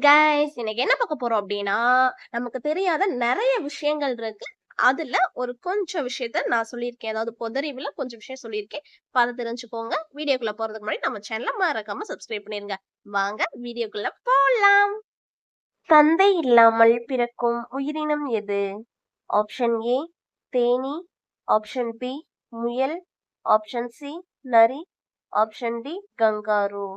Guys! இன்னைக்கு என்ன பார்க்க போறோம் அப்டின்னா, நமக்கு தெரியாத நெறைய விஷயங்கள் இருக்கு. அதுல ஒரு கொஞ்சம் விஷயத்த நான் சொல்லியிருக்கேன். அதாவது பொதறிவுல கொஞ்சம் விஷயம் சொல்லியிருக்கேன். பார்த்து தெரிஞ்சுக்கோங்க. வீடியோக்குள்ள போறதுக்கு முன்னாடி நம்ம சேனல மறக்காம சப்ஸ்கிரைப் பண்ணிருங்க. வாங்க வீடியோக்குள்ள போலாம். தந்தை இல்லாமல் பிறக்கும் உயிரினம் எது? ஆப்ஷன் ஏ தேனீ, ஆப்ஷன் பி முயல், ஆப்ஷன் சி நரி, option D kangaroo.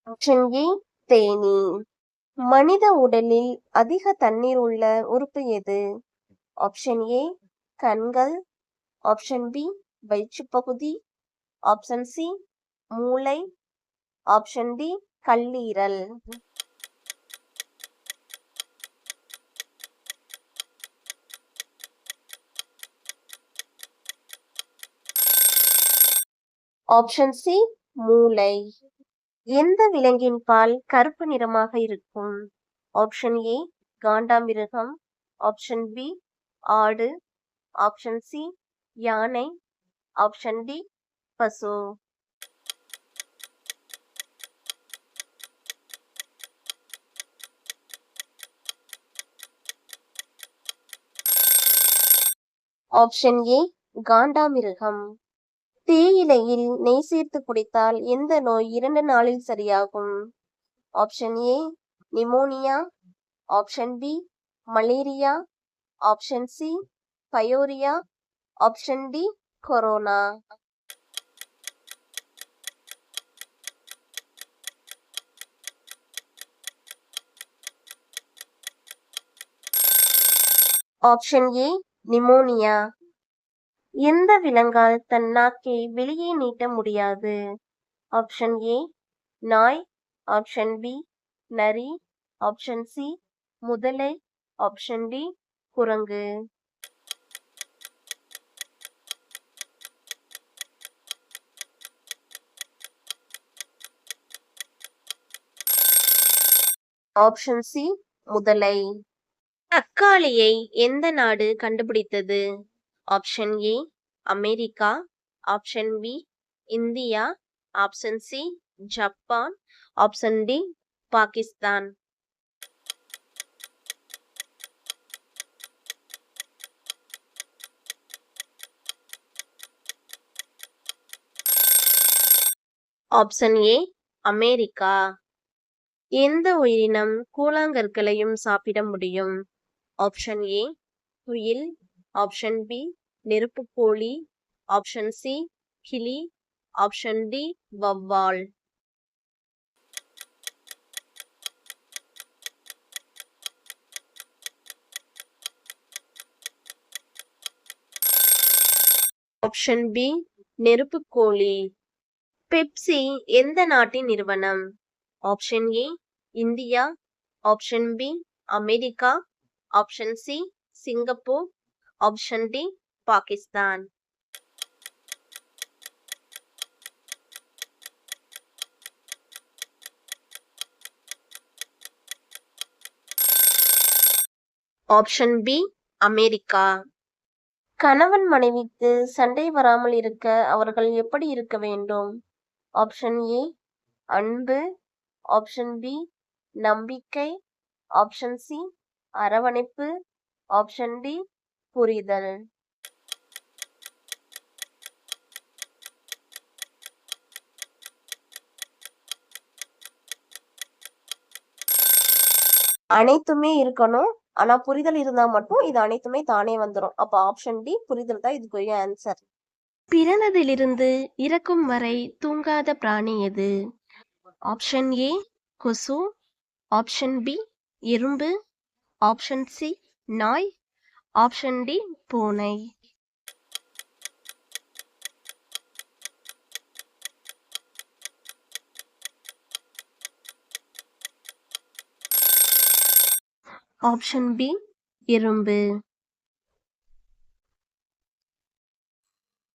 Option A தேனீ. மனித உடலில் அதிக தண்ணீர் உள்ள உறுப்பு எது? ஆப்ஷன் ஏ கண்கள், ஆப்ஷன் பி வயிற்றுப்பகுதி, ஆப்ஷன் சி மூளை, ஆப்ஷன் டி கல்லீரல். ஆப்ஷன் சி மூளை. எந்த விலங்கின் பால் கருப்பு நிறமாக இருக்கும்? ஆப்ஷன் ஏ காண்டாமிருகம், ஆப்ஷன் பி ஆடு, ஆப்ஷன் சி யானை, ஆப்ஷன் டி பசு. ஆப்ஷன் ஏ காண்டாமிருகம். தேயிலையில் நெய் சேர்த்து குடித்தால் எந்த நோய் 2 நாளில் சரியாகும்? Option A pneumonia, option B malaria, option C pyorrhoea, option D corona. Option A pneumonia. எந்த விலங்கால் தன் நாக்கை வெளியே நீட்ட முடியாது? ஆப்ஷன் ஏ நாய், ஆப்ஷன் பி நரி, ஆப்ஷன் சி முதலை, ஆப்ஷன் டி குரங்கு. ஆப்ஷன் சி முதலை. தக்காளியை எந்த நாடு கண்டுபிடித்தது? Option A America, option B India, option C Japan, option D Pakistan. Option A America. எந்த உயிரினம் கூழாங்கற்களையும் சாப்பிட முடியும்? ஆப்ஷன் ஏ குயில், ஆப்ஷன் பி நெருப்புக்கோழி, ஆப்ஷன் சி கிளி, ஆப்ஷன் டி வவ்வால். ஆப்ஷன் பி நெருப்புக்கோழி. பெப்சி எந்த நாட்டின் நிறுவனம்? Option A India, option B America, option C Singapore, option D Pakistan. Option B America. கணவன் மனைவிக்கு சண்டை வராமல் இருக்க அவர்கள் எப்படி இருக்க வேண்டும்? ஆப்ஷன் ஏ அன்பு, ஆப்ஷன் பி நம்பிக்கை, ஆப்ஷன் சி அரவணைப்பு, ஆப்ஷன் டி புரிதல். அனைத்துமே இருக்கணும். ஆனா புரிதல் இருந்தா மட்டும் இது அனைத்துமே தானே வந்துரும். அப்ப ஆப்ஷன் டி புரிதல் தான் இதுக்குரிய ஆன்சர். பிறந்ததிலிருந்து இறக்கும் வரை தூங்காத பிராணி எது? ஆப்ஷன் ஏ கொசு, ஆப்ஷன் பி எறும்பு, ஆப்ஷன் சி நாய், ஆப்ஷன் டி பூனை. ஆப்ஷன் பி எறும்பு.